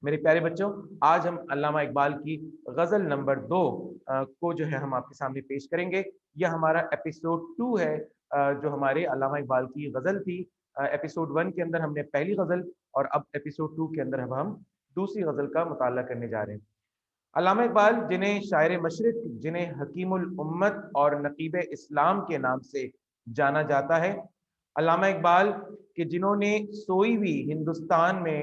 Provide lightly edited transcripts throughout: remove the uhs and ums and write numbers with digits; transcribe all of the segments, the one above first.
میرے پیارے بچوں، آج ہم علامہ اقبال کی غزل نمبر 2 کو جو ہے ہم آپ کے سامنے پیش کریں گے۔ یہ ہمارا ایپیسوڈ 2 ہے، جو ہمارے علامہ اقبال کی غزل تھی۔ ایپیسوڈ 1 کے اندر ہم نے پہلی غزل، اور اب ایپیسوڈ 2 کے اندر اب ہم دوسری غزل کا مطالعہ کرنے جا رہے ہیں۔ علامہ اقبال، جنہیں شاعر مشرق، جنہیں حکیم الامت اور نقیب اسلام کے نام سے جانا جاتا ہے، علامہ اقبال کہ جنہوں نے سوئی ہوئی ہندوستان میں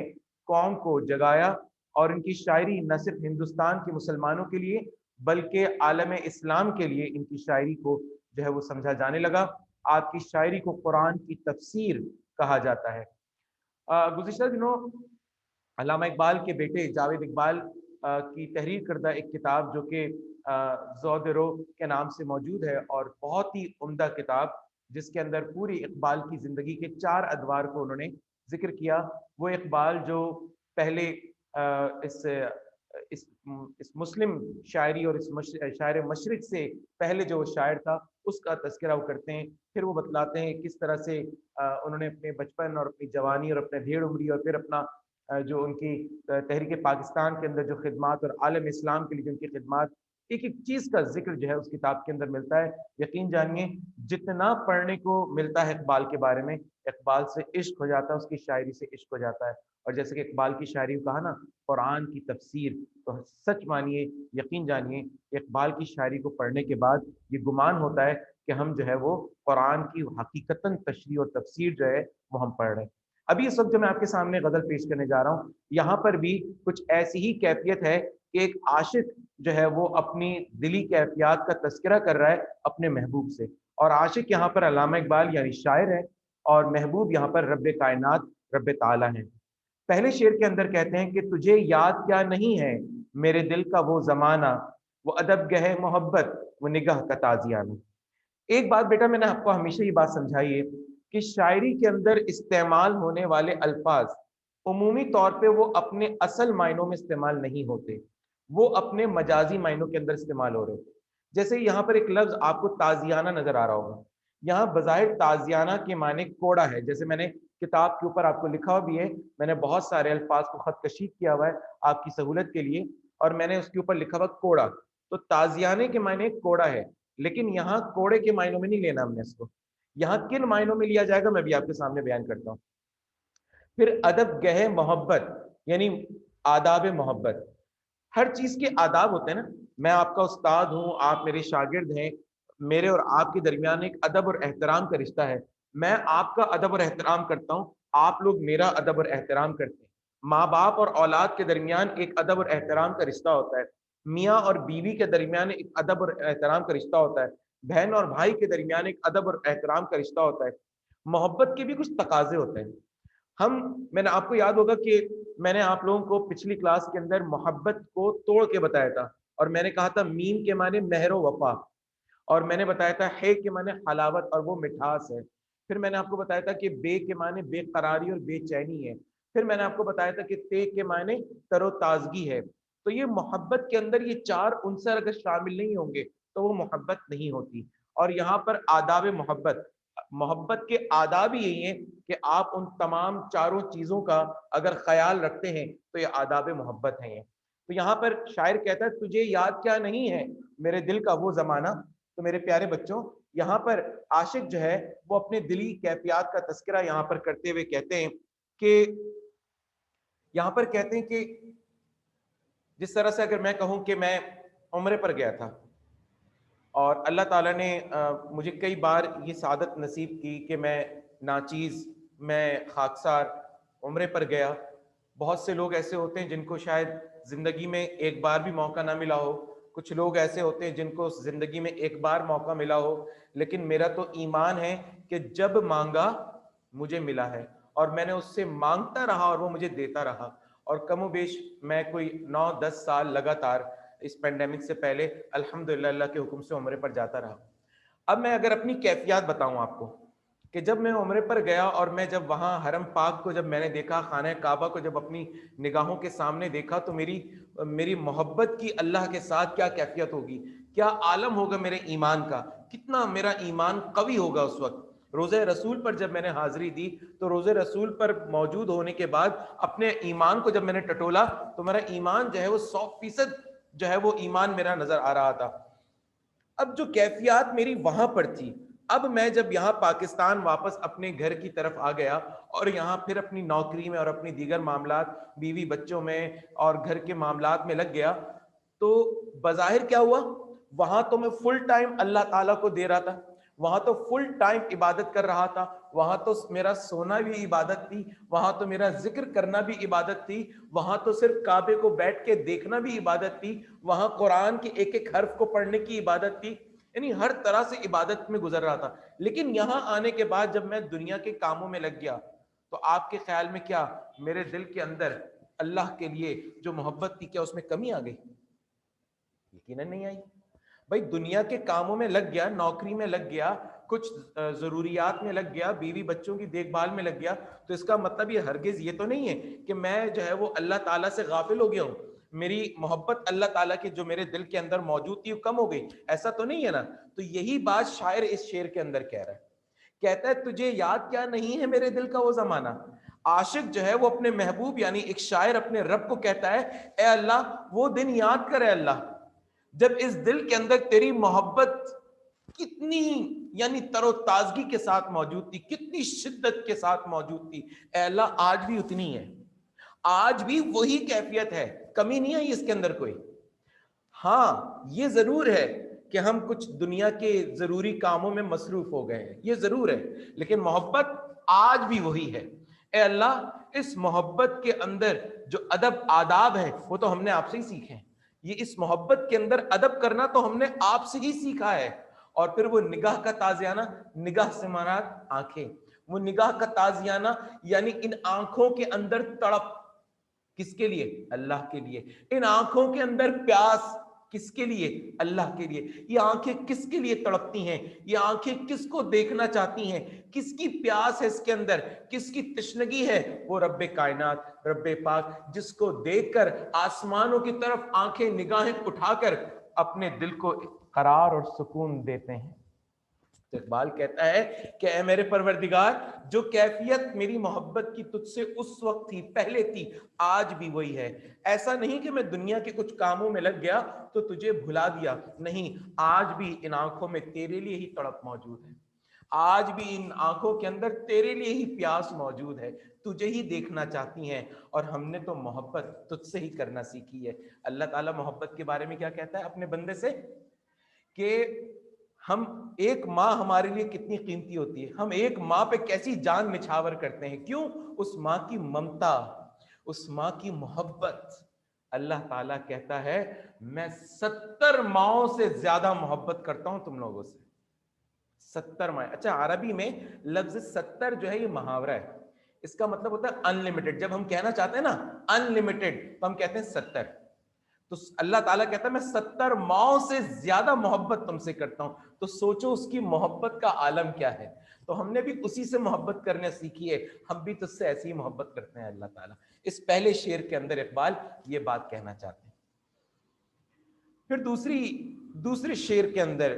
قوم کو جگایا، اور ان کی شاعری نہ صرف ہندوستان کے مسلمانوں کے لیے بلکہ عالم اسلام کے لیے ان کی شاعری کو جو ہے وہ سمجھا جانے لگا۔ آپ کی شاعری کو قرآن کی تفسیر کہا جاتا ہے۔ گزشتہ دنوں علامہ اقبال کے بیٹے جاوید اقبال کی تحریر کردہ ایک کتاب جو کہ زود رو کے نام سے موجود ہے، اور بہت ہی عمدہ کتاب، جس کے اندر پوری اقبال کی زندگی کے 4 ادوار کو انہوں نے ذکر کیا۔ وہ اقبال جو پہلے اس اس اس مسلم شاعری اور اس شاعر مشرق سے پہلے جو شاعر تھا، اس کا تذکرہ وہ کرتے ہیں۔ پھر وہ بتلاتے ہیں کس طرح سے انہوں نے اپنے بچپن اور اپنی جوانی اور اپنے دھیڑ عمری، اور پھر اپنا جو ان کی تحریک پاکستان کے اندر جو خدمات، اور عالم اسلام کے لیے جو ان کی خدمات، ایک ایک چیز کا ذکر جو ہے اس کتاب کے اندر ملتا ہے۔ یقین جانیے، جتنا پڑھنے کو ملتا ہے اقبال کے بارے میں، اقبال سے عشق ہو جاتا ہے، اس کی شاعری سے عشق ہو جاتا ہے۔ اور جیسے کہ اقبال کی شاعری کہا نا، قرآن کی تفسیر، تو سچ مانیے، یقین جانیے، اقبال کی شاعری کو پڑھنے کے بعد یہ گمان ہوتا ہے کہ ہم جو ہے وہ قرآن کی حقیقتاً تشریح اور تفسیر جو ہے وہ ہم پڑھ رہے ہیں۔ ابھی اس وقت جو میں آپ کے سامنے غزل پیش کرنے جا رہا ہوں، یہاں پر بھی کچھ ایسی ہی کیفیت ہے کہ ایک عاشق جو ہے وہ اپنی دلی کیفیات کا تذکرہ کر رہا ہے اپنے محبوب سے، اور عاشق یہاں پر علامہ اقبال یعنی شاعر ہے، اور محبوب یہاں پر رب کائنات، رب تعالیٰ ہیں۔ پہلے شعر کے اندر کہتے ہیں کہ تجھے یاد کیا نہیں ہے میرے دل کا وہ زمانہ، وہ ادب گہ محبت، وہ نگاہ کا تازیانہ۔ ایک بات بیٹا، میں نے آپ کو ہمیشہ یہ بات سمجھائی ہے کہ شاعری کے اندر استعمال ہونے والے الفاظ عمومی طور پہ وہ اپنے اصل معنوں میں استعمال نہیں ہوتے، وہ اپنے مجازی معنوں کے اندر استعمال ہو رہے ہیں۔ جیسے یہاں پر ایک لفظ آپ کو تازیانہ نظر آ رہا ہوگا، یہاں بظاہر تازیانہ کے معنی کوڑا ہے، جیسے میں نے کتاب کے اوپر آپ کو لکھا ہوا بھی ہے، میں نے بہت سارے الفاظ کو خط کشید کیا ہوا ہے آپ کی سہولت کے لیے، اور میں نے اس کے اوپر لکھا ہوا کوڑا۔ تو تازیانے کے معنی کوڑا ہے، لیکن یہاں کوڑے کے معنوں میں نہیں لینا ہم نے اس کو، یہاں کن معنوں میں لیا جائے گا میں بھی آپ کے سامنے بیان کرتا ہوں۔ پھر ادب گہ محبت، یعنی آداب محبت۔ ہر چیز کے آداب ہوتے ہیں نا، میں آپ کا استاد ہوں، آپ میرے شاگرد ہیں، میرے اور آپ کے درمیان ایک ادب اور احترام کا رشتہ ہے۔ میں آپ کا ادب اور احترام کرتا ہوں، آپ لوگ میرا ادب اور احترام کرتے ہیں۔ ماں باپ اور اولاد کے درمیان ایک ادب اور احترام کا رشتہ ہوتا ہے، میاں اور بیوی کے درمیان ایک ادب اور احترام کا رشتہ ہوتا ہے، بہن اور بھائی کے درمیان ایک ادب اور احترام کا رشتہ ہوتا ہے۔ محبت کے بھی کچھ تقاضے ہوتے ہیں۔ میں نے آپ کو یاد ہوگا کہ میں نے آپ لوگوں کو پچھلی کلاس کے اندر محبت کو توڑ کے بتایا تھا، اور میں نے کہا تھا میم کے معنی مہر و وفا، اور میں نے بتایا تھا ہے کے معنی حلاوت اور وہ مٹھاس ہے۔ پھر میں نے آپ کو بتایا تھا کہ بے کے معنی بے قراری اور بے چینی ہے۔ پھر میں نے آپ کو بتایا تھا کہ تے کے معنی تر و تازگی ہے۔ تو یہ محبت کے اندر یہ 4 عنصر اگر شامل نہیں ہوں گے تو وہ محبت نہیں ہوتی۔ اور یہاں پر آداب محبت، محبت کے آداب ہی یہی ہیں کہ آپ ان تمام 4 چیزوں کا اگر خیال رکھتے ہیں تو یہ آداب محبت ہیں۔ تو یہاں پر شاعر کہتا ہے تجھے یاد کیا نہیں ہے میرے دل کا وہ زمانہ۔ تو میرے پیارے بچوں، یہاں پر عاشق جو ہے وہ اپنے دلی کیفیات کا تذکرہ یہاں پر کرتے ہوئے کہتے ہیں کہ یہاں پر کہتے ہیں کہ جس طرح سے اگر میں کہوں کہ میں عمرے پر گیا تھا، اور اللہ تعالیٰ نے مجھے کئی بار یہ سعادت نصیب کی کہ میں ناچیز، میں خاکسار عمرے پر گیا۔ بہت سے لوگ ایسے ہوتے ہیں جن کو شاید زندگی میں ایک بار بھی موقع نہ ملا ہو، کچھ لوگ ایسے ہوتے ہیں جن کو زندگی میں ایک بار موقع ملا ہو، لیکن میرا تو ایمان ہے کہ جب مانگا مجھے ملا ہے، اور میں نے اس سے مانگتا رہا اور وہ مجھے دیتا رہا، اور کم و بیش میں کوئی 9-10 سال لگاتار اس پینڈیمک سے پہلے الحمدللہ اللہ کے حکم سے عمرے پر جاتا رہا۔ اب میں اگر اپنی کیفیات بتاؤں آپ کو کہ جب میں عمرے پر گیا اور میں جب وہاں حرم پاک کو جب میں نے دیکھا، خانہ کعبہ کو جب اپنی نگاہوں کے سامنے دیکھا، تو میری محبت کی اللہ کے ساتھ کیا کیفیت ہوگی، کیا عالم ہوگا میرے ایمان کا، کتنا میرا ایمان قوی ہوگا اس وقت۔ روزہ رسول پر جب میں نے حاضری دی تو روزہ رسول پر موجود ہونے کے بعد اپنے ایمان کو جب میں نے ٹٹولا تو میرا ایمان جو ہے وہ 100% جو ہے وہ ایمان میرا نظر آ رہا تھا. اب جو کیفیات میری وہاں پر تھی، اب میں جب یہاں پاکستان واپس اپنے گھر کی طرف آ گیا اور یہاں پھر اپنی نوکری میں اور اپنی دیگر معاملات، بیوی بچوں میں اور گھر کے معاملات میں لگ گیا، تو بظاہر کیا ہوا، وہاں تو میں فل ٹائم اللہ تعالیٰ کو دے رہا تھا، وہاں تو فل ٹائم عبادت کر رہا تھا، وہاں تو میرا سونا بھی عبادت تھی، وہاں تو میرا ذکر کرنا بھی عبادت تھی، وہاں تو صرف کعبے کو بیٹھ کے دیکھنا بھی عبادت تھی، وہاں قرآن کے ایک ایک حرف کو پڑھنے کی عبادت تھی، یعنی ہر طرح سے عبادت میں گزر رہا تھا. لیکن یہاں آنے کے بعد جب میں دنیا کے کاموں میں لگ گیا تو آپ کے خیال میں کیا میرے دل کے اندر اللہ کے لیے جو محبت تھی کیا اس میں کمی آ گئی؟ یقیناً نہیں آئی. بھائی دنیا کے کاموں میں لگ گیا، نوکری میں لگ گیا، کچھ ضروریات میں لگ گیا، بیوی بچوں کی دیکھ بھال میں لگ گیا، تو اس کا مطلب یہ ہرگز یہ تو نہیں ہے کہ میں جو ہے وہ اللہ تعالیٰ سے غافل ہو گیا ہوں، میری محبت اللہ تعالیٰ کی جو میرے دل کے اندر موجود تھی وہ کم ہو گئی، ایسا تو نہیں ہے نا. تو یہی بات شاعر اس شعر کے اندر کہہ رہا ہے، کہتا ہے تجھے یاد کیا نہیں ہے میرے دل کا وہ زمانہ. عاشق جو ہے وہ اپنے محبوب یعنی ایک شاعر اپنے رب کو کہتا ہے اے اللہ وہ دن یاد کر اے اللہ جب اس دل کے اندر تیری محبت کتنی یعنی تر و تازگی کے ساتھ موجود تھی، کتنی شدت کے ساتھ موجود تھی. اے اللہ آج بھی اتنی ہے، آج بھی وہی کیفیت ہے، کمی نہیں آئی اس کے اندر کوئی. ہاں یہ ضرور ہے کہ ہم کچھ دنیا کے ضروری کاموں میں مصروف ہو گئے ہیں، یہ ضرور ہے، لیکن محبت آج بھی وہی ہے. اے اللہ اس محبت کے اندر جو ادب آداب ہے وہ تو ہم نے آپ سے ہی سیکھے ہیں، یہ اس محبت کے اندر ادب کرنا تو ہم نے آپ سے ہی سیکھا ہے. اور پھر وہ نگاہ کا تازیانہ، نگاہ سے مراد آنکھیں، وہ نگاہ کا تازیانہ یعنی ان آنکھوں کے اندر تڑپ کس کے لیے؟ اللہ کے لیے. ان آنکھوں کے اندر پیاس کس کے لیے؟ اللہ کے لیے. یہ آنکھیں کس کے لیے تڑپتی ہیں؟ یہ آنکھیں کس کو دیکھنا چاہتی ہیں؟ کس کی پیاس ہے اس کے اندر؟ کس کی تشنگی ہے؟ وہ رب کائنات، رب پاک، جس کو دیکھ کر آسمانوں کی طرف آنکھیں نگاہیں اٹھا کر اپنے دل کو قرار اور سکون دیتے ہیں. تو اقبال کہتا ہے کہ اے میرے پروردگار جو کیفیت میری محبت کی تجھ سے اس وقت تھی، پہلے تھی، آج بھی وہی ہے. ایسا نہیں کہ میں دنیا کے کچھ کاموں میں لگ گیا تو تجھے بھلا دیا، نہیں، آج بھی ان آنکھوں میں تیرے لیے ہی تڑپ موجود ہے، آج بھی ان آنکھوں کے اندر تیرے لیے ہی پیاس موجود ہے، تجھے ہی دیکھنا چاہتی ہیں، اور ہم نے تو محبت تجھ سے ہی کرنا سیکھی ہے. اللہ تعالیٰ محبت کے بارے میں کیا کہتا ہے اپنے بندے سے کہ ہم ایک ماں ہمارے لیے کتنی قیمتی ہوتی ہے، ہم ایک ماں پہ کیسی جان نچھاور کرتے ہیں. کیوں؟ اس ماں کی ممتا، اس ماں کی محبت. اللہ تعالیٰ کہتا ہے میں 70 ماؤں سے زیادہ محبت کرتا ہوں تم لوگوں سے. 70 ماں. اچھا عربی میں لفظ 70 جو ہے یہ محاورہ ہے، اس کا مطلب ہوتا ہے انلمیٹڈ. جب ہم کہنا چاہتے ہیں نا انلمیٹڈ تو ہم کہتے ہیں 70. تو اللہ تعالیٰ کہتا ہے میں 70 ماؤں سے زیادہ محبت تم سے کرتا ہوں. تو سوچو اس کی محبت کا عالم کیا ہے. تو ہم نے بھی اسی سے محبت کرنا سیکھی ہے، ہم بھی تجھ سے ایسی ہی محبت کرتے ہیں. اللہ تعالیٰ اس پہلے شعر کے اندر اقبال یہ بات کہنا چاہتے ہیں. پھر دوسرے شعر کے اندر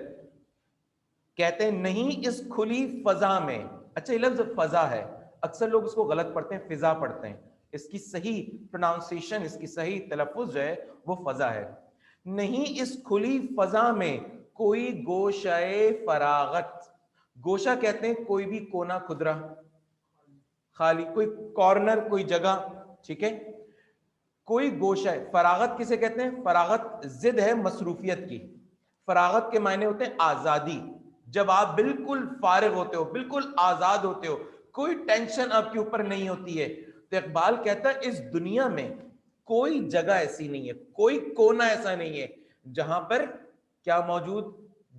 کہتے ہیں نہیں اس کھلی فضا میں. اچھا یہ لفظ فضا ہے، اکثر لوگ اس کو غلط پڑھتے ہیں، فضا پڑھتے ہیں. اس کی صحیح پروناؤنسیشن، اس کی صحیح تلفظ جو ہے وہ فضا ہے. نہیں اس کھلی فضا میں کوئی گوشۂ فراغت. گوشہ کہتے ہیں کوئی بھی کونا کھدرا، خالی کوئی کارنر، کوئی جگہ، ٹھیک ہے. کوئی گوشہ ہے. فراغت کسے کہتے ہیں؟ فراغت ضد ہے مصروفیت کی. فراغت کے معنی ہوتے ہیں آزادی. جب آپ بالکل فارغ ہوتے ہو، بالکل آزاد ہوتے ہو، کوئی ٹینشن آپ کے اوپر نہیں ہوتی ہے. تو اقبال کہتا ہے اس دنیا میں کوئی جگہ ایسی نہیں ہے، کوئی کونا ایسا نہیں ہے جہاں پر کیا موجود،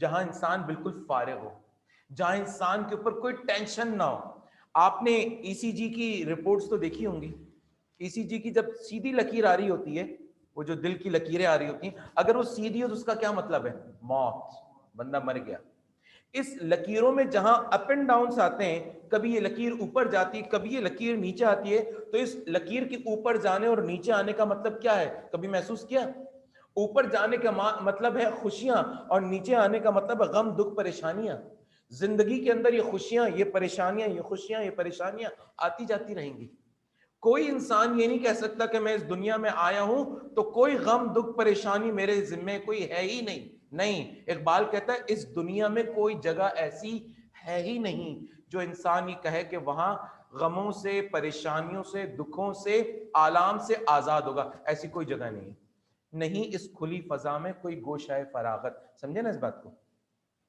جہاں انسان بالکل فارغ ہو، جہاں انسان کے اوپر کوئی ٹینشن نہ ہو. آپ نے ای سی جی کی رپورٹس تو دیکھی ہوں گی. ای سی جی کی جب سیدھی لکیر آ رہی ہوتی ہے، وہ جو دل کی لکیریں آ رہی ہوتی ہیں، اگر وہ سیدھی ہو تو اس کا کیا مطلب ہے؟ موت، بندہ مر گیا. اس لکیروں میں جہاں اپ اینڈ ڈاؤنس آتے ہیں، کبھی یہ لکیر اوپر جاتی ہے، کبھی یہ لکیر نیچے آتی ہے، تو اس لکیر کے اوپر جانے اور نیچے آنے کا مطلب کیا ہے؟ کبھی محسوس کیا؟ اوپر جانے کا مطلب ہے خوشیاں، اور نیچے آنے کا مطلب ہے غم، دکھ، پریشانیاں. زندگی کے اندر یہ خوشیاں، یہ پریشانیاں، یہ خوشیاں، یہ پریشانیاں آتی جاتی رہیں گی. کوئی انسان یہ نہیں کہہ سکتا کہ میں اس دنیا میں آیا ہوں تو کوئی غم دکھ پریشانی میرے ذمے کوئی ہے ہی نہیں. نہیں، اقبال کہتا ہے اس دنیا میں کوئی جگہ ایسی ہے ہی نہیں جو انسان یہ کہے کہ وہاں غموں سے، پریشانیوں سے، دکھوں سے، آلام سے آزاد ہوگا. ایسی کوئی جگہ نہیں ہے. نہیں اس کھلی فضا میں کوئی گوشہ فراغت. سمجھے نا اس بات کو؟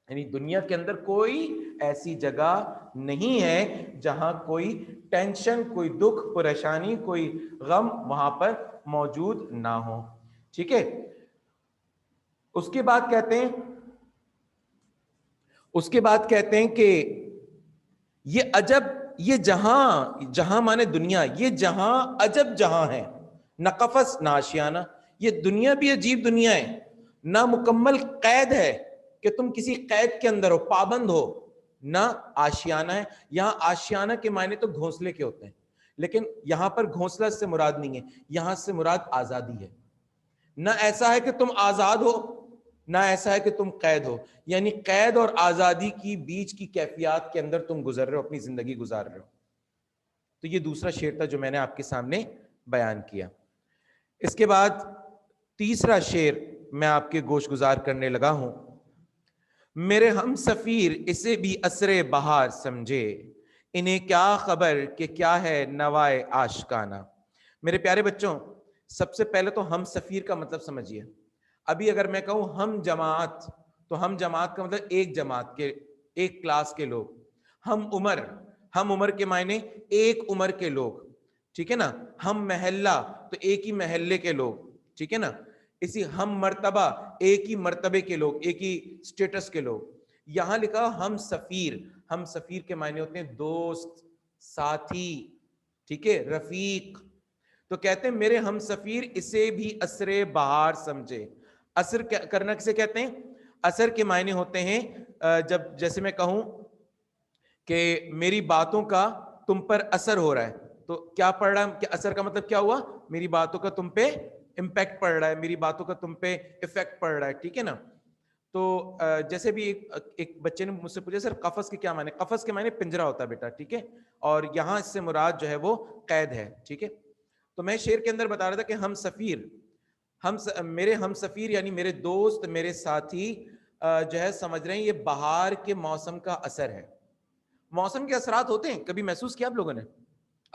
یعنی دنیا کے اندر کوئی ایسی جگہ نہیں ہے جہاں کوئی ٹینشن، کوئی دکھ، پریشانی، کوئی غم وہاں پر موجود نہ ہو. ٹھیک ہے. اس کے بعد کہتے ہیں کہ یہ عجب، یہ جہاں مانے دنیا، یہ جہاں عجب جہاں ہے، نہ قفس نہ آشیانہ. یہ دنیا بھی عجیب دنیا ہے، نہ مکمل قید ہے کہ تم کسی قید کے اندر ہو، پابند ہو، نہ آشیانہ ہے. یہاں آشیانہ کے معنی تو گھونسلے کے ہوتے ہیں، لیکن یہاں پر گھونسلہ سے مراد نہیں ہے، یہاں سے مراد آزادی ہے. نہ ایسا ہے کہ تم آزاد ہو، نہ ایسا ہے کہ تم قید ہو. یعنی قید اور آزادی کی بیچ کی کیفیات کے اندر تم گزر رہے ہو، اپنی زندگی گزار رہے ہو. تو یہ دوسرا شعر تھا جو میں نے آپ کے سامنے بیان کیا. اس کے بعد تیسرا شعر میں آپ کے گوش گزار کرنے لگا ہوں. میرے ہم سفیر اسے بھی عصر بہار سمجھے، انہیں کیا خبر کہ کیا ہے نوائے آشکانہ. میرے پیارے بچوں، سب سے پہلے تو ہم سفیر کا مطلب سمجھیے. ابھی اگر میں کہوں ہم جماعت، تو ہم جماعت کا مطلب ایک جماعت کے، ایک کلاس کے لوگ. ہم عمر کے معنی ایک عمر کے لوگ. ٹھیک ہے نا. ہم محلہ تو ایک ہی محلے کے لوگ. ٹھیک ہے نا. اسی ہم مرتبہ ایک ہی مرتبے کے لوگ، ایک ہی سٹیٹس کے لوگ. یہاں لکھا ہم سفیر کے معنی ہوتے ہیں دوست، ساتھی، ٹھیک ہے، رفیق. تو کہتے ہیں میرے ہم سفیر اسے بھی عصر بہار سمجھے. عصر کرنا کسے کہتے ہیں؟ عصر کے معنی ہوتے ہیں جب جیسے میں کہوں کہ میری باتوں کا تم پر اثر ہو رہا ہے، تو کیا پڑ رہا ہے؟ کہ اثر کا مطلب کیا ہوا؟ میری باتوں کا تم پہ امپیکٹ پڑ رہا ہے، میری باتوں کا تم پہ افیکٹ پڑ رہا ہے. ٹھیک ہے نا. تو جیسے بھی ایک بچے نے مجھ سے پوچھا سر قفس کے کیا معنی؟ قفس کے معنی پنجرا ہوتا ہے بیٹا. ٹھیک ہے. اور یہاں اس سے مراد جو ہے وہ قید ہے. ٹھیک ہے. تو میں شعر کے اندر بتا رہا تھا کہ ہم سفیر، میرے ہم سفیر یعنی میرے دوست، میرے ساتھی جو ہے سمجھ رہے ہیں یہ بہار کے موسم کا اثر ہے. موسم کے اثرات ہوتے ہیں، کبھی محسوس کیا آپ لوگوں نے؟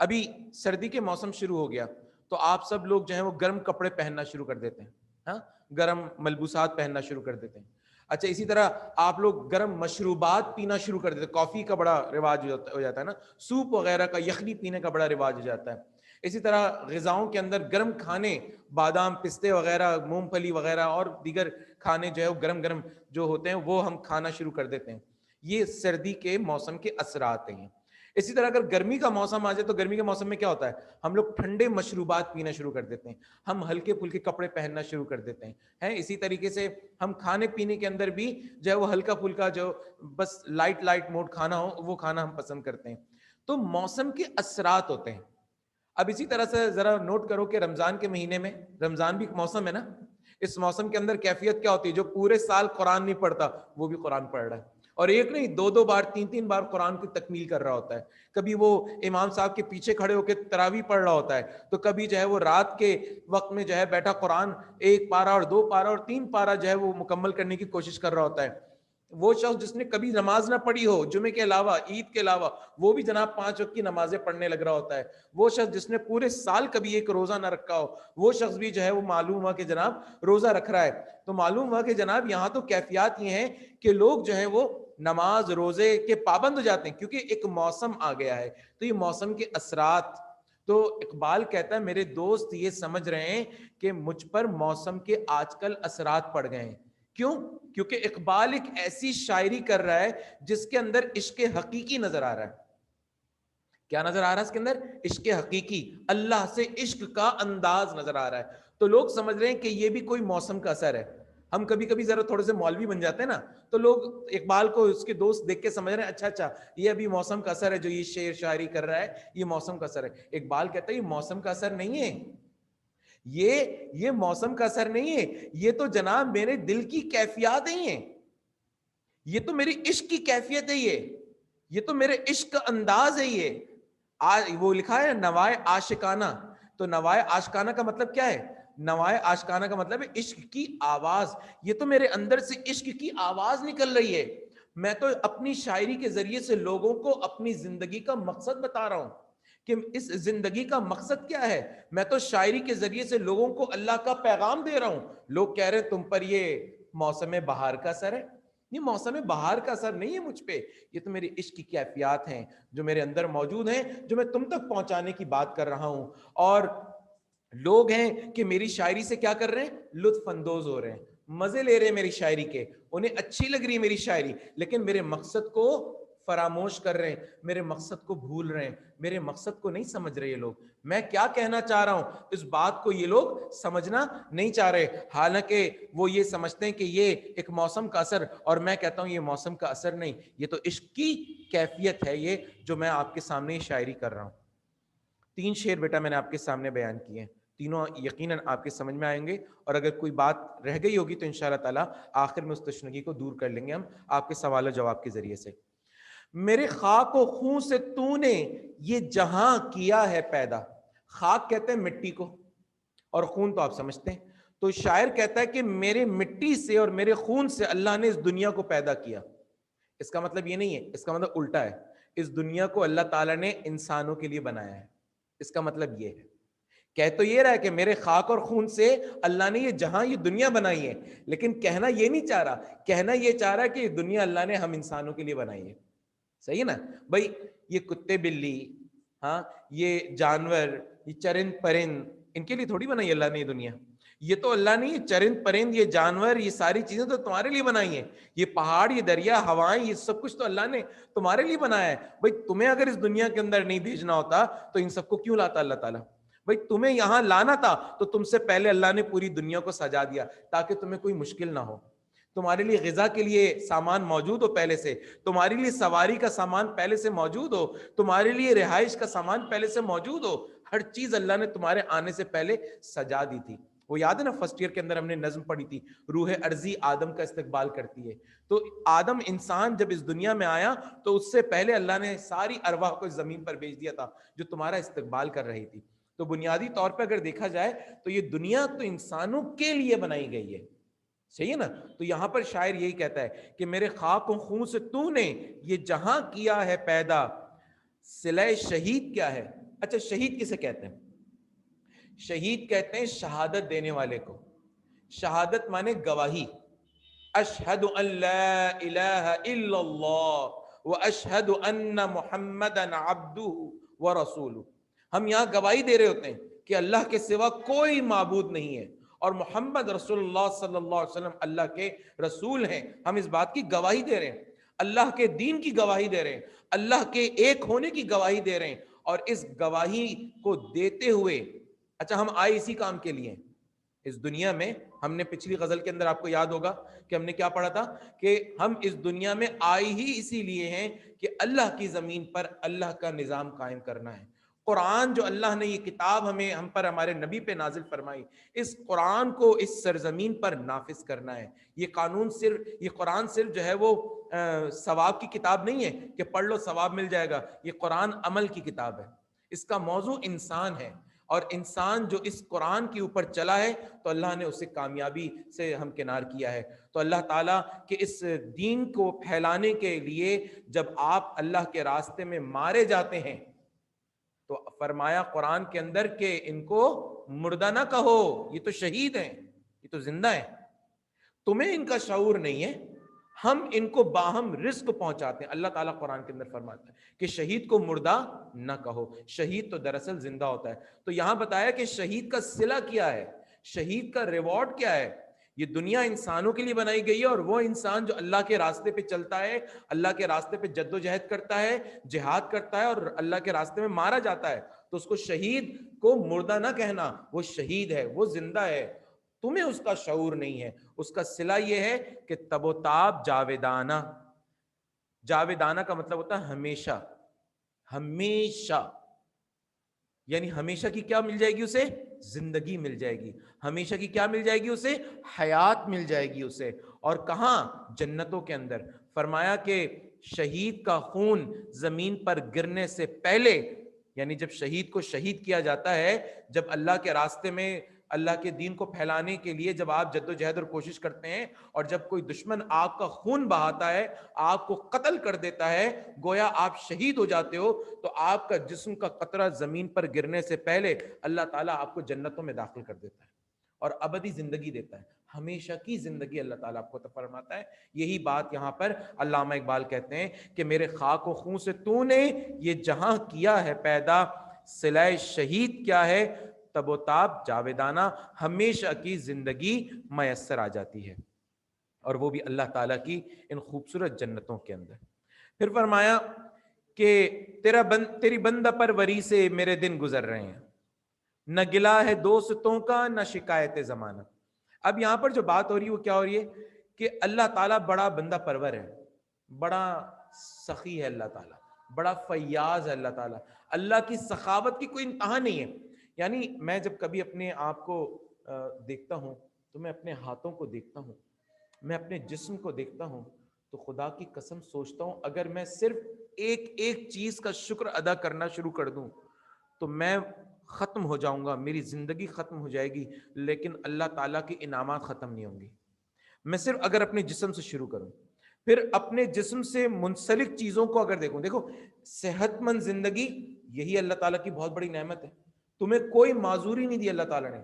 ابھی سردی کے موسم شروع ہو گیا تو آپ سب لوگ جو ہیں وہ گرم کپڑے پہننا شروع کر دیتے ہیں. ہاں، گرم ملبوسات پہننا شروع کر دیتے ہیں. اچھا، اسی طرح آپ لوگ گرم مشروبات پینا شروع کر دیتے ہیں. کافی کا بڑا رواج ہو جاتا ہے نا، سوپ وغیرہ کا، یخنی پینے کا بڑا رواج ہو جاتا ہے. اسی طرح غذاؤں کے اندر گرم کھانے، بادام، پستے وغیرہ، مونگ پھلی وغیرہ اور دیگر کھانے جو ہے وہ گرم گرم جو ہوتے ہیں وہ ہم کھانا شروع کر دیتے ہیں. یہ سردی کے موسم کے اثرات ہیں. اسی طرح اگر گرمی کا موسم آ جائے تو گرمی کے موسم میں کیا ہوتا ہے؟ ہم لوگ ٹھنڈے مشروبات پینا شروع کر دیتے ہیں، ہم ہلکے پھلکے کپڑے پہننا شروع کر دیتے ہیں. اسی طریقے سے ہم کھانے پینے کے اندر بھی جو ہے وہ ہلکا پھلکا، جو بس لائٹ موڈ کھانا ہو وہ کھانا ہم پسند کرتے ہیں. تو موسم کے اثرات ہوتے ہیں. اب اسی طرح سے ذرا نوٹ کرو کہ رمضان کے مہینے میں، رمضان بھی ایک موسم ہے نا، اس موسم کے اندر کیفیت کیا ہوتی ہے؟ جو پورے سال قرآن نہیں پڑھتا وہ بھی قرآن پڑھ رہا ہے، اور ایک نہیں، دو بار، تین بار قرآن کی تکمیل کر رہا ہوتا ہے. کبھی وہ امام صاحب کے پیچھے کھڑے ہو کے تراویح پڑھ رہا ہوتا ہے، تو کبھی جو ہے وہ رات کے وقت میں جو ہے بیٹھا قرآن 1 پارہ اور 2 پارہ اور 3 پارہ جو ہے وہ مکمل کرنے کی کوشش کر رہا ہوتا ہے. وہ شخص جس نے کبھی نماز نہ پڑھی ہو جمعے کے علاوہ، عید کے علاوہ، وہ بھی جناب 5 وقت کی نمازیں پڑھنے لگ رہا ہوتا ہے. وہ شخص جس نے پورے سال کبھی ایک روزہ نہ رکھا ہو، وہ شخص بھی جو ہے وہ معلوم ہوا کہ جناب روزہ رکھ رہا ہے. تو معلوم ہوا کہ جناب یہاں تو کیفیات یہ ہیں کہ لوگ جو ہیں وہ نماز روزے کے پابند ہو جاتے ہیں کیونکہ ایک موسم آ گیا ہے. تو یہ موسم کے اثرات. تو اقبال کہتا ہے میرے دوست یہ سمجھ رہے ہیں کہ مجھ پر موسم کے آج کل اثرات پڑ گئے ہیں. کیوں؟ کیونکہ اقبال ایک ایسی شاعری کر رہا ہے جس کے اندر عشق حقیقی نظر آ رہا ہے. کیا نظر آ رہا ہے اس کے اندر؟ عشق حقیقی، اللہ سے عشق کا انداز نظر آ رہا ہے. تو لوگ سمجھ رہے ہیں کہ یہ بھی کوئی موسم کا اثر ہے. ہم کبھی کبھی ذرا تھوڑے سے مولوی بن جاتے ہیں نا، تو لوگ اقبال کو اس کے دوست دیکھ کے سمجھ رہے ہیں اچھا یہ ابھی موسم کا اثر ہے جو یہ شعر شاعری کر رہا ہے، یہ موسم کا اثر ہے. اقبال کہتا ہے یہ موسم کا اثر نہیں ہے، یہ موسم کا اثر نہیں ہے، یہ تو جناب میرے دل کی کیفیات ہی ہیں. یہ تو میری عشق کی کیفیت ہے، یہ تو میرے عشق کا انداز ہے. یہ وہ لکھا ہے نوائے عاشقانہ. تو نوائے عاشقانہ کا مطلب کیا ہے؟ نوائے عاشقانہ کا مطلب ہے عشق کی آواز. یہ تو میرے اندر سے عشق کی آواز نکل رہی ہے. میں تو اپنی شاعری کے ذریعے سے لوگوں کو اپنی زندگی کا مقصد بتا رہا ہوں کہ اس زندگی کا مقصد کیا ہے. میں تو شاعری کے ذریعے سے لوگوں کو اللہ کا پیغام دے رہا ہوں. لوگ کہہ رہے ہیں تم پر یہ موسم بہار کا اثر ہے. یہ موسم بہار کا اثر نہیں ہے مجھ پہ، یہ تو میری عشق کی کیفیات ہیں جو میرے اندر موجود ہیں، جو میں تم تک پہنچانے کی بات کر رہا ہوں. اور لوگ ہیں کہ میری شاعری سے کیا کر رہے ہیں؟ لطف اندوز ہو رہے ہیں، مزے لے رہے ہیں میری شاعری کے، انہیں اچھی لگ رہی ہے میری شاعری، لیکن میرے مقصد کو فراموش کر رہے ہیں، میرے مقصد کو بھول رہے ہیں، میرے مقصد کو نہیں سمجھ رہے یہ لوگ. میں کیا کہنا چاہ رہا ہوں اس بات کو یہ لوگ سمجھنا نہیں چاہ رہے، حالانکہ وہ یہ سمجھتے ہیں کہ یہ ایک موسم کا اثر، اور میں کہتا ہوں یہ موسم کا اثر نہیں، یہ تو عشق کی کیفیت ہے یہ جو میں آپ کے سامنے شاعری کر رہا ہوں. 3 شعر بیٹا میں نے آپ کے سامنے بیان کیے ہیں، تینوں یقیناً آپ کے سمجھ میں آئیں گے، اور اگر کوئی بات رہ گئی ہوگی تو انشاءاللہ تعالیٰ آخر میں اس تشنگی کو دور کر لیں گے ہم آپ کے سوال و جواب کے ذریعے سے. میرے خاک و خون سے تو نے یہ جہاں کیا ہے پیدا. خاک کہتے ہیں مٹی کو، اور خون تو آپ سمجھتے ہیں. تو شاعر کہتا ہے کہ میرے مٹی سے اور میرے خون سے اللہ نے اس دنیا کو پیدا کیا. اس کا مطلب یہ نہیں ہے، اس کا مطلب الٹا ہے. اس دنیا کو اللہ تعالیٰ نے انسانوں کے لیے بنایا ہے. اس کا مطلب یہ ہے، کہہ تو یہ رہا ہے کہ میرے خاک اور خون سے اللہ نے یہ جہاں یہ دنیا بنائی ہے، لیکن کہنا یہ نہیں چاہ رہا، کہنا یہ چاہ رہا ہے کہ یہ دنیا اللہ نے ہم انسانوں کے لیے بنائی ہے. صحیح ہے نا بھائی؟ یہ کتے بلی، ہاں یہ جانور، یہ چرند پرند، ان کے لیے تھوڑی بنائی اللہ نے یہ دنیا. یہ تو اللہ نے یہ چرند پرند، یہ جانور، یہ ساری چیزیں تو تمہارے لیے بنائی ہیں. یہ پہاڑ، یہ دریا، ہوائیں، یہ سب کچھ تو اللہ نے تمہارے لیے بنایا ہے. بھائی تمہیں اگر اس دنیا کے اندر نہیں بھیجنا ہوتا تو ان سب کو کیوں لاتا اللہ تعالیٰ؟ بھائی تمہیں یہاں لانا تھا تو تم سے پہلے اللہ نے پوری دنیا کو سجا دیا تاکہ تمہیں کوئی مشکل نہ ہو. تمہارے لیے غذا کے لیے سامان موجود ہو پہلے سے، تمہارے لیے سواری کا سامان پہلے سے موجود ہو، تمہارے لیے رہائش کا سامان پہلے سے موجود ہو. ہر چیز اللہ نے تمہارے آنے سے پہلے سجا دی تھی. وہ یاد ہے نا فرسٹ ایئر کے اندر ہم نے نظم پڑھی تھی، روح ارضی آدم کا استقبال کرتی ہے. تو آدم انسان جب اس دنیا میں آیا تو اس سے پہلے اللہ نے ساری ارواح کو زمین پر بھیج دیا تھا جو تمہارا استقبال کر رہی تھی. تو بنیادی طور پہ اگر دیکھا جائے تو یہ دنیا تو انسانوں کے لیے بنائی گئی ہے. صحیح ہے نا؟ تو یہاں پر شاعر یہی کہتا ہے کہ میرے خاک و خون سے تو نے یہ جہاں کیا ہے پیدا. صلہ شہید کیا ہے؟ اچھا شہید کسے کہتے ہیں؟ شہید کہتے ہیں شہادت دینے والے کو. شہادت مانے گواہی. اشہد ان لا الہ الا اللہ واشہد ان محمدا عبدہ ورسولہ. ہم یہاں گواہی دے رہے ہوتے ہیں کہ اللہ کے سوا کوئی معبود نہیں ہے اور محمد رسول اللہ صلی اللہ علیہ وسلم اللہ کے رسول ہیں. ہم اس بات کی گواہی دے رہے ہیں، اللہ کے دین کی گواہی دے رہے ہیں، اللہ کے ایک ہونے کی گواہی دے رہے ہیں. اور اس گواہی کو دیتے ہوئے اچھا ہم آئے اسی کام کے لیے اس دنیا میں. ہم نے پچھلی غزل کے اندر آپ کو یاد ہوگا کہ ہم نے کیا پڑھا تھا کہ ہم اس دنیا میں آئے ہی اسی لیے ہیں کہ اللہ کی زمین پر اللہ کا نظام قائم کرنا ہے. قرآن جو اللہ نے یہ کتاب ہم پر ہمارے نبی پہ نازل فرمائی، اس قرآن کو اس سرزمین پر نافذ کرنا ہے. یہ قرآن صرف جو ہے وہ ثواب کی کتاب نہیں ہے کہ پڑھ لو ثواب مل جائے گا. یہ قرآن عمل کی کتاب ہے. اس کا موضوع انسان ہے، اور انسان جو اس قرآن کے اوپر چلا ہے تو اللہ نے اسے کامیابی سے ہمکنار کیا ہے. تو اللہ تعالیٰ کے اس دین کو پھیلانے کے لیے جب آپ اللہ کے راستے میں مارے جاتے ہیں تو فرمایا قرآن کے اندر کہ ان کو مردہ نہ کہو، یہ تو شہید ہیں، یہ تو زندہ ہیں. تمہیں ان کا شعور نہیں ہے، ہم ان کو باہم رزق پہنچاتے ہیں. اللہ تعالیٰ قرآن کے اندر فرماتا ہے کہ شہید کو مردہ نہ کہو، شہید تو دراصل زندہ ہوتا ہے. تو یہاں بتایا کہ شہید کا صلہ کیا ہے، شہید کا ریوارڈ کیا ہے. یہ دنیا انسانوں کے لیے بنائی گئی ہے، اور وہ انسان جو اللہ کے راستے پہ چلتا ہے، اللہ کے راستے پہ جد و جہد کرتا ہے، جہاد کرتا ہے اور اللہ کے راستے میں مارا جاتا ہے، تو اس کو شہید کو مردہ نہ کہنا. وہ شہید ہے، وہ زندہ ہے. تمہیں اس کا شعور نہیں ہے. اس کا صلہ یہ ہے کہ تب و تاب جاویدانہ. جاویدانہ کا مطلب ہوتا ہے ہمیشہ، ہمیشہ. یعنی ہمیشہ کی کیا مل جائے گی اسے؟ زندگی مل جائے گی. ہمیشہ کی کیا مل جائے گی اسے؟ حیات مل جائے گی اسے. اور کہاں؟ جنتوں کے اندر. فرمایا کہ شہید کا خون زمین پر گرنے سے پہلے، یعنی جب شہید کو شہید کیا جاتا ہے، جب اللہ کے راستے میں اللہ کے دین کو پھیلانے کے لیے جب آپ جد و جہد اور کوشش کرتے ہیں، اور جب کوئی دشمن آپ کا خون بہاتا ہے، آپ کو قتل کر دیتا ہے، گویا آپ شہید ہو جاتے ہو، تو آپ کا جسم کا قطرہ زمین پر گرنے سے پہلے اللہ تعالیٰ آپ کو جنتوں میں داخل کر دیتا ہے اور ابدی زندگی دیتا ہے، ہمیشہ کی زندگی اللہ تعالیٰ آپ کو عطا فرماتا ہے۔ یہی بات یہاں پر علامہ اقبال کہتے ہیں کہ میرے خاک و خون سے تو نے یہ جہاں کیا ہے پیدا، صلہ شہید کیا ہے، تب و تاب جاویدانہ، ہمیشہ کی زندگی میسر آ جاتی ہے، اور وہ بھی اللہ تعالیٰ کی ان خوبصورت جنتوں کے اندر۔ پھر فرمایا کہ تیری بندہ پروری سے میرے دن گزر رہے ہیں، نہ گلا ہے دوستوں کا نہ شکایت زمانہ۔ اب یہاں پر جو بات ہو رہی ہے وہ کیا ہو رہی ہے کہ اللہ تعالیٰ بڑا بندہ پرور ہے، بڑا سخی ہے اللہ تعالیٰ، بڑا فیاض ہے اللہ تعالیٰ، اللہ کی سخاوت کی کوئی انتہا نہیں ہے۔ یعنی میں جب کبھی اپنے آپ کو دیکھتا ہوں تو میں اپنے ہاتھوں کو دیکھتا ہوں، میں اپنے جسم کو دیکھتا ہوں، تو خدا کی قسم سوچتا ہوں اگر میں صرف ایک ایک چیز کا شکر ادا کرنا شروع کر دوں تو میں ختم ہو جاؤں گا، میری زندگی ختم ہو جائے گی، لیکن اللہ تعالیٰ کی انعامات ختم نہیں ہوں گی۔ میں صرف اگر اپنے جسم سے شروع کروں، پھر اپنے جسم سے منسلک چیزوں کو اگر دیکھو صحت مند زندگی یہی اللہ تعالیٰ کی بہت بڑی نعمت ہے، تمہیں کوئی معذوری نہیں دی اللہ تعالیٰ نے،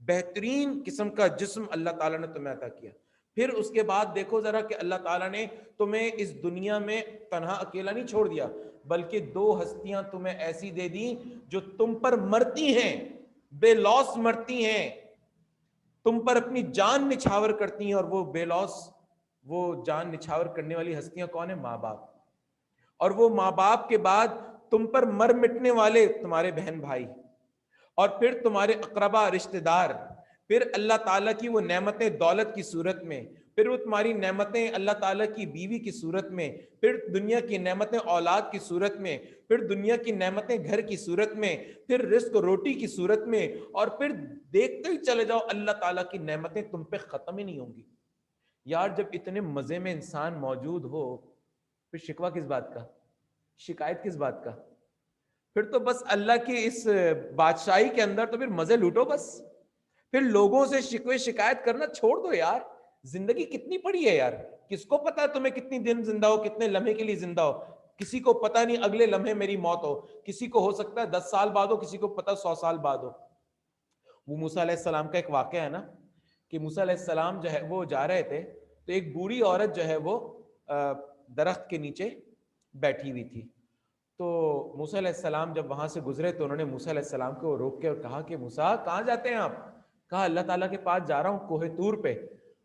بہترین قسم کا جسم اللہ تعالیٰ نے تمہیں عطا کیا۔ پھر اس کے بعد دیکھو ذرا کہ اللہ تعالیٰ نے تمہیں اس دنیا میں تنہا اکیلا نہیں چھوڑ دیا، بلکہ دو ہستیاں تمہیں ایسی دے دی جو تم پر مرتی ہیں، بے لوث مرتی ہیں، تم پر اپنی جان نچھاور کرتی ہیں، اور وہ بے لوث، وہ جان نچھاور کرنے والی ہستیاں کون ہیں؟ ماں باپ، اور وہ ماں باپ کے بعد تم پر مر مٹنے والے تمہارے بہن بھائی، اور پھر تمہارے اقربا رشتہ دار، پھر اللہ تعالیٰ کی وہ نعمتیں دولت کی صورت میں، پھر وہ تمہاری نعمتیں اللہ تعالیٰ کی بیوی کی صورت میں، پھر دنیا کی نعمتیں اولاد کی صورت میں، پھر دنیا کی نعمتیں گھر کی صورت میں، پھر رزق روٹی کی صورت میں، اور پھر دیکھتے ہی چلے جاؤ اللہ تعالیٰ کی نعمتیں تم پہ ختم ہی نہیں ہوں گی۔ یار جب اتنے مزے میں انسان موجود ہو پھر شکوہ کس بات کا، شکایت کس بات کا؟ پھر تو بس اللہ کی اس بادشاہی کے اندر تو پھر مزے لوٹو بس، پھر لوگوں سے شکوے شکایت کرنا چھوڑ دو یار۔ زندگی کتنی پڑی ہے یار، کس کو پتا تمہیں کتنی دن زندہ ہو، کتنے لمحے کے لیے زندہ ہو، کسی کو پتا نہیں اگلے لمحے میری موت ہو، کسی کو ہو سکتا ہے 10 سال بعد ہو، کسی کو پتا 100 سال بعد ہو۔ وہ موسیٰ علیہ السلام کا ایک واقعہ ہے نا کہ موسیٰ علیہ السلام جو ہے وہ جا رہے تھے تو ایک بوڑھی عورت جو ہے وہ درخت کے نیچے بیٹھی ہوئی تھی، تو موسیٰ علیہ السلام جب وہاں سے گزرے تو انہوں نے موسیٰ علیہ السلام کو روک کے اور کہا کہ موسیٰ کہاں جاتے ہیں آپ؟ کہا اللہ تعالیٰ کے پاس جا رہا ہوں کوہ طور پہ،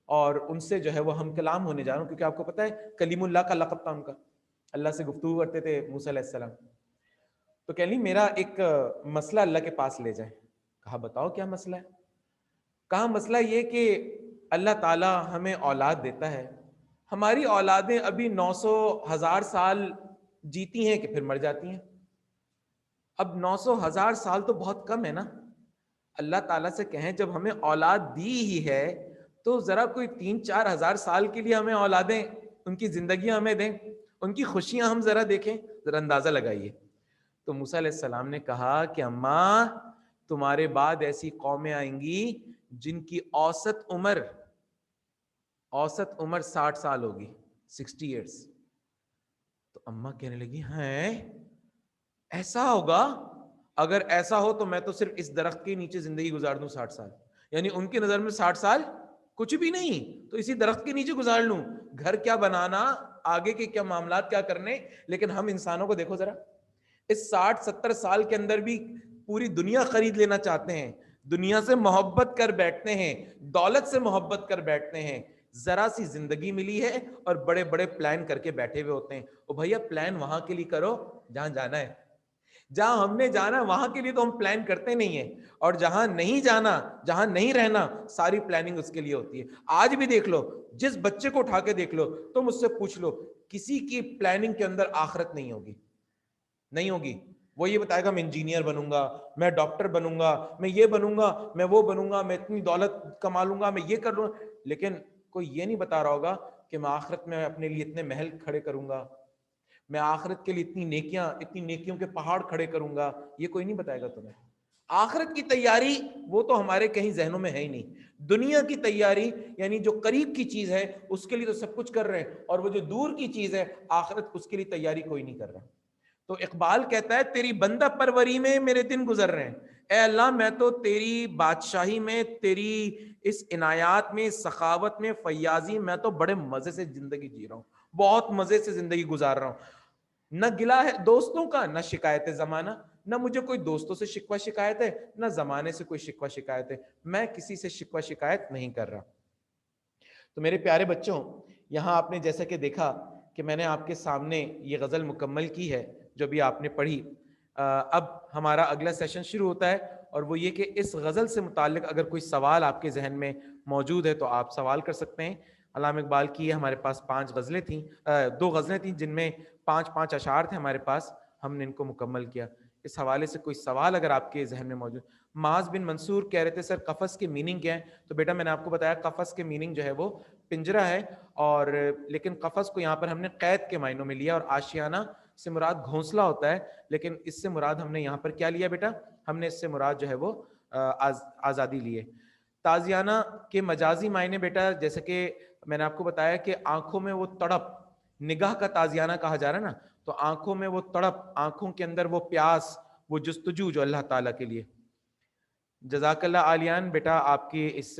اور ان سے جو ہے وہ ہم کلام ہونے جا رہا ہوں، کیونکہ آپ کو پتہ ہے کلیم اللہ کا لقب تھا ان کا، اللہ سے گفتگو کرتے تھے موسیٰ علیہ السلام۔ تو کہہ لی میرا ایک مسئلہ اللہ کے پاس لے جائیں۔ کہا بتاؤ کیا مسئلہ ہے؟ کہا مسئلہ یہ کہ اللہ تعالیٰ ہمیں اولاد دیتا ہے، ہماری اولادیں ابھی 900 1000 سال جیتی ہیں کہ پھر مر جاتی ہیں۔ اب 900 1000 سال تو بہت کم ہے نا، اللہ تعالیٰ سے کہیں جب ہمیں اولاد دی ہی ہے تو ذرا کوئی 3-4 ہزار سال کے لیے ہمیں اولادیں، ان کی زندگیاں ہمیں دیں، ان کی خوشیاں ہم ذرا دیکھیں، ذرا اندازہ لگائیے۔ تو موسیٰ علیہ السلام نے کہا کہ اماں تمہارے بعد ایسی قومیں آئیں گی جن کی اوسط عمر 60 سال ہوگی، 60 ایئرس۔ تو اماں کہنے لگی ہیں ایسا ہوگا؟ اگر ایسا ہو تو میں تو صرف اس درخت کے نیچے زندگی گزار دوں 60 سال، یعنی ان کی نظر میں 60 سال کچھ بھی نہیں، تو اسی درخت کے نیچے گزار لوں، گھر کیا بنانا، آگے کے کیا معاملات کیا کرنے۔ لیکن ہم انسانوں کو دیکھو ذرا، اس 60-70 سال کے اندر بھی پوری دنیا خرید لینا چاہتے ہیں، دنیا سے محبت کر بیٹھتے ہیں، دولت سے محبت کر بیٹھتے ہیں، ذرا سی زندگی ملی ہے اور بڑے بڑے پلان کر کے بیٹھے ہوئے ہوتے ہیں۔ او بھیا پلان وہاں کے لیے کرو جہاں جانا ہے، جہاں ہم نے جانا وہاں کے لیے تو ہم پلان کرتے نہیں ہیں، اور جہاں نہیں جانا، جہاں نہیں رہنا، ساری پلاننگ اس کے لیے ہوتی ہے۔ آج بھی دیکھ لو، جس بچے کو اٹھا کے دیکھ لو، تم اس سے پوچھ لو، کسی کی پلاننگ کے اندر آخرت نہیں ہوگی، نہیں ہوگی۔ وہ یہ بتائے گا میں انجینئر بنوں گا، میں ڈاکٹر بنوں گا، میں یہ بنوں گا، میں وہ بنوں گا، میں اتنی دولت کما لوں گا، میں یہ کر لوں گا، لیکن کوئی یہ نہیں بتا رہا ہوگا کہ میں آخرت میں اپنے لیے اتنے محل کھڑے کروں گا، میں آخرت کے لیے اتنی نیکیوں کے پہاڑ کھڑے کروں گا، یہ کوئی نہیں بتائے گا تمہیں۔ آخرت کی تیاری وہ تو ہمارے کہیں ذہنوں میں ہے ہی نہیں۔ دنیا کی تیاری یعنی جو قریب کی چیز ہے اس کے لیے تو سب کچھ کر رہے ہیں، اور وہ جو دور کی چیز ہے آخرت، اس کے لیے تیاری کوئی نہیں کر رہا۔ تو اقبال کہتا ہے تیری بندہ پروری میں میرے دن گزر رہے ہیں، اے اللہ میں تو تیری بادشاہی میں، تیری اس عنایات میں، سخاوت میں، فیاضی میں تو بڑے مزے سے زندگی جی رہا ہوں، بہت مزے سے زندگی گزار رہا ہوں۔ نہ گلا ہے دوستوں کا، نہ شکایت زمانہ، نہ مجھے کوئی دوستوں سے شکوہ شکایت ہے، نہ زمانے سے کوئی شکوہ شکایت ہے، میں کسی سے شکوہ شکایت نہیں کر رہا۔ تو میرے پیارے بچوں، یہاں آپ نے جیسا کہ دیکھا کہ میں نے آپ کے سامنے یہ غزل مکمل کی ہے جو بھی آپ نے پڑھی۔ اب ہمارا اگلا سیشن شروع ہوتا ہے، اور وہ یہ کہ اس غزل سے متعلق اگر کوئی سوال آپ کے ذہن میں موجود ہے تو آپ سوال کر سکتے ہیں۔ علامہ اقبال کی ہمارے پاس 5 غزلیں تھیں، 2 غزلیں تھیں جن میں 5 اشعار تھے ہمارے پاس، ہم نے ان کو مکمل کیا۔ اس حوالے سے کوئی سوال اگر آپ کے ذہن میں موجود۔ معاذ بن منصور کہہ رہے تھے سر قفس کے میننگ کیا ہے؟ تو بیٹا میں نے آپ کو بتایا قفس کے میننگ جو ہے وہ پنجرہ ہے، اور لیکن قفس کو یہاں پر ہم نے قید کے معنوں میں لیا، اور آشیانہ سے مراد گھونسلہ ہوتا ہے، لیکن اس سے مراد ہم نے یہاں پر کیا لیا بیٹا؟ ہم نے اس سے مراد جو ہے وہ آزادی لیے۔ تازیانہ کے مجازی معنی بیٹا جیسے کہ میں نے آپ کو بتایا کہ آنکھوں میں وہ تڑپ، نگاہ کا تازیانہ کہا جا رہا ہے نا، تو آنکھوں میں وہ تڑپ، آنکھوں کے اندر وہ پیاس، وہ جستجو جو اللہ تعالیٰ کے لیے۔ جزاک اللہ عالیان، بیٹا آپ کی اس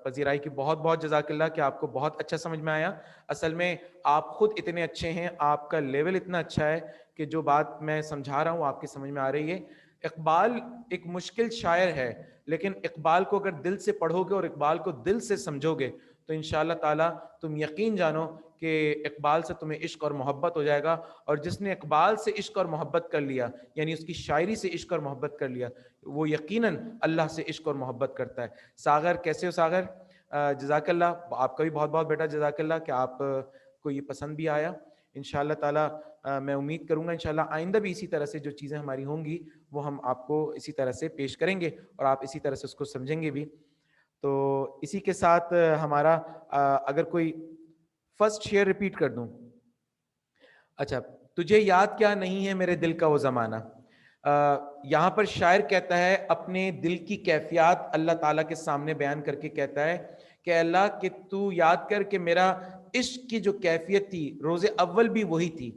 پذیرائی کی بہت بہت جزاک اللہ کہ آپ کو بہت اچھا سمجھ میں آیا۔ اصل میں آپ خود اتنے اچھے ہیں، آپ کا لیول اتنا اچھا ہے کہ جو بات میں سمجھا رہا ہوں آپ کی سمجھ میں آ رہی ہے۔ اقبال ایک مشکل شاعر ہے، لیکن اقبال کو اگر دل سے پڑھو گے اور اقبال کو دل سے سمجھو گے تو انشاءاللہ تعالیٰ تم یقین جانو کہ اقبال سے تمہیں عشق اور محبت ہو جائے گا، اور جس نے اقبال سے عشق اور محبت کر لیا، یعنی اس کی شاعری سے عشق اور محبت کر لیا، وہ یقیناً اللہ سے عشق اور محبت کرتا ہے۔ ساغر کیسے ہو ساغر؟ جزاک اللہ، آپ کا بھی بہت بہت بیٹا جزاک اللہ کہ آپ کو یہ پسند بھی آیا۔ انشاءاللہ تعالیٰ میں امید کروں گا انشاءاللہ آئندہ بھی اسی طرح سے جو چیزیں ہماری ہوں گی وہ ہم آپ کو اسی طرح سے پیش کریں گے، اور آپ اسی طرح سے اس کو سمجھیں گے بھی۔ تو اسی کے ساتھ ہمارا اگر کوئی فرسٹ شیئر ریپیٹ کر دوں۔ اچھا، تجھے یاد کیا نہیں ہے میرے دل کا وہ زمانہ۔ یہاں پر شاعر کہتا ہے اپنے دل کی کیفیات اللہ تعالیٰ کے سامنے بیان کر کے کہتا ہے کہ اللہ کہ تو یاد کر کہ میرا عشق کی جو کیفیت تھی روز اول بھی وہی تھی،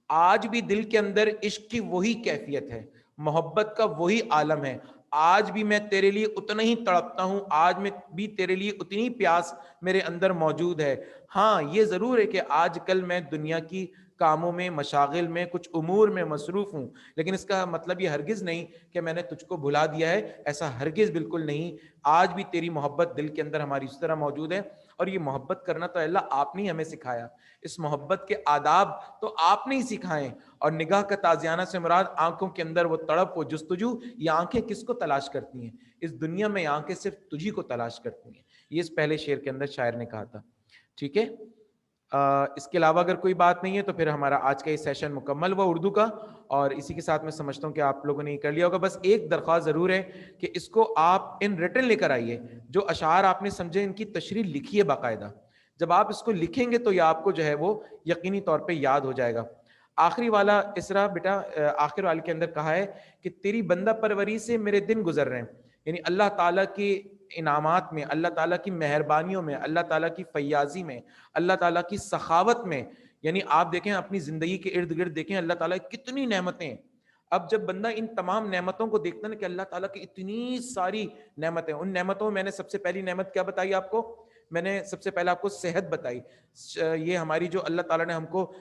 آج بھی دل کے اندر عشق کی وہی کیفیت ہے، محبت کا وہی عالم ہے، آج بھی میں تیرے لیے اتنا ہی تڑپتا ہوں، آج میں بھی تیرے لیے اتنی پیاس میرے اندر موجود ہے۔ ہاں یہ ضرور ہے کہ آج کل میں دنیا کی کاموں میں، مشاغل میں، کچھ امور میں مصروف ہوں، لیکن اس کا مطلب یہ ہرگز نہیں کہ میں نے تجھ کو بھلا دیا ہے، ایسا ہرگز بالکل نہیں۔ آج بھی تیری محبت دل کے اندر ہماری اس طرح موجود ہے، اور یہ محبت کرنا تو اللہ آپ نے ہی ہمیں سکھایا، اس محبت کے آداب تو آپ نے ہی سکھائے۔ اور نگاہ کا تازیانہ سے مراد آنکھوں کے اندر وہ تڑپ، وہ جستجو، یہ آنکھیں کس کو تلاش کرتی ہیں؟ اس دنیا میں آنکھیں صرف تجھی کو تلاش کرتی ہیں، یہ اس پہلے شعر کے اندر شاعر نے کہا تھا۔ ٹھیک ہے، اس کے علاوہ اگر کوئی بات نہیں ہے تو پھر ہمارا آج کا یہ سیشن مکمل ہوا اردو کا، اور اسی کے ساتھ میں سمجھتا ہوں کہ آپ لوگوں نے یہ کر لیا ہوگا۔ بس ایک درخواست ضرور ہے کہ اس کو آپ ان ریٹن لے کر آئیے، جو اشعار آپ نے سمجھے ان کی تشریح لکھیے باقاعدہ، جب آپ اس کو لکھیں گے تو یہ آپ کو جو ہے وہ یقینی طور پہ یاد ہو جائے گا۔ آخری والا اسرا بیٹا آخر والے کے اندر کہا ہے کہ تیری بندہ پروری سے میرے دن گزر رہے ہیں، یعنی اللہ تعالیٰ کے انعامات میں، اللہ تعالیٰ کی مہربانیوں میں، اللہ تعالیٰ کی فیاضی میں، اللہ تعالیٰ کی سخاوت میں، یعنی آپ دیکھیں اپنی زندگی کے ارد گرد دیکھیں اللہ تعالیٰ کی کتنی نعمتیں ہیں۔ اب جب بندہ ان تمام نعمتوں کو دیکھتا ہے نا کہ اللہ تعالیٰ کی اتنی ساری نعمتیں، ان نعمتوں میں نے سب سے پہلی نعمت کیا بتائی آپ کو؟ میں نے سب سے پہلے آپ کو صحت بتائی، یہ ہماری جو اللہ تعالیٰ نے ہم کو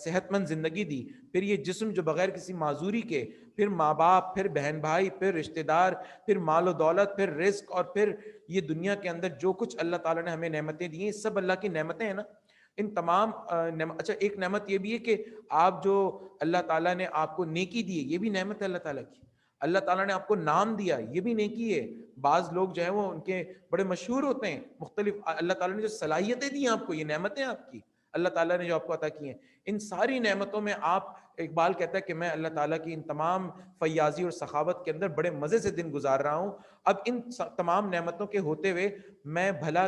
صحت مند زندگی دی، پھر یہ جسم جو بغیر کسی معذوری کے، پھر ماں باپ، پھر بہن بھائی، پھر رشتہ دار، پھر مال و دولت، پھر رزق، اور پھر یہ دنیا کے اندر جو کچھ اللہ تعالیٰ نے ہمیں نعمتیں دی ہیں سب اللہ کی نعمتیں ہیں نا۔ ان تمام اچھا ایک نعمت یہ بھی ہے کہ آپ جو اللہ تعالیٰ نے آپ کو نیکی دی ہے یہ بھی نعمت ہے اللہ تعالیٰ کی، اللہ تعالیٰ نے آپ کو نام دیا یہ بھی نیکی ہے۔ بعض لوگ جو ہیں وہ ان کے بڑے مشہور ہوتے ہیں، مختلف اللہ تعالیٰ نے جو صلاحیتیں دی ہیں آپ کو، یہ نعمتیں آپ کی اللہ تعالیٰ نے جو آپ کو عطا کی ہیں۔ ان ساری نعمتوں میں آپ، اقبال کہتا ہے کہ میں اللہ تعالیٰ کی ان تمام فیاضی اور سخاوت کے اندر بڑے مزے سے دن گزار رہا ہوں۔ اب ان تمام نعمتوں کے ہوتے ہوئے میں بھلا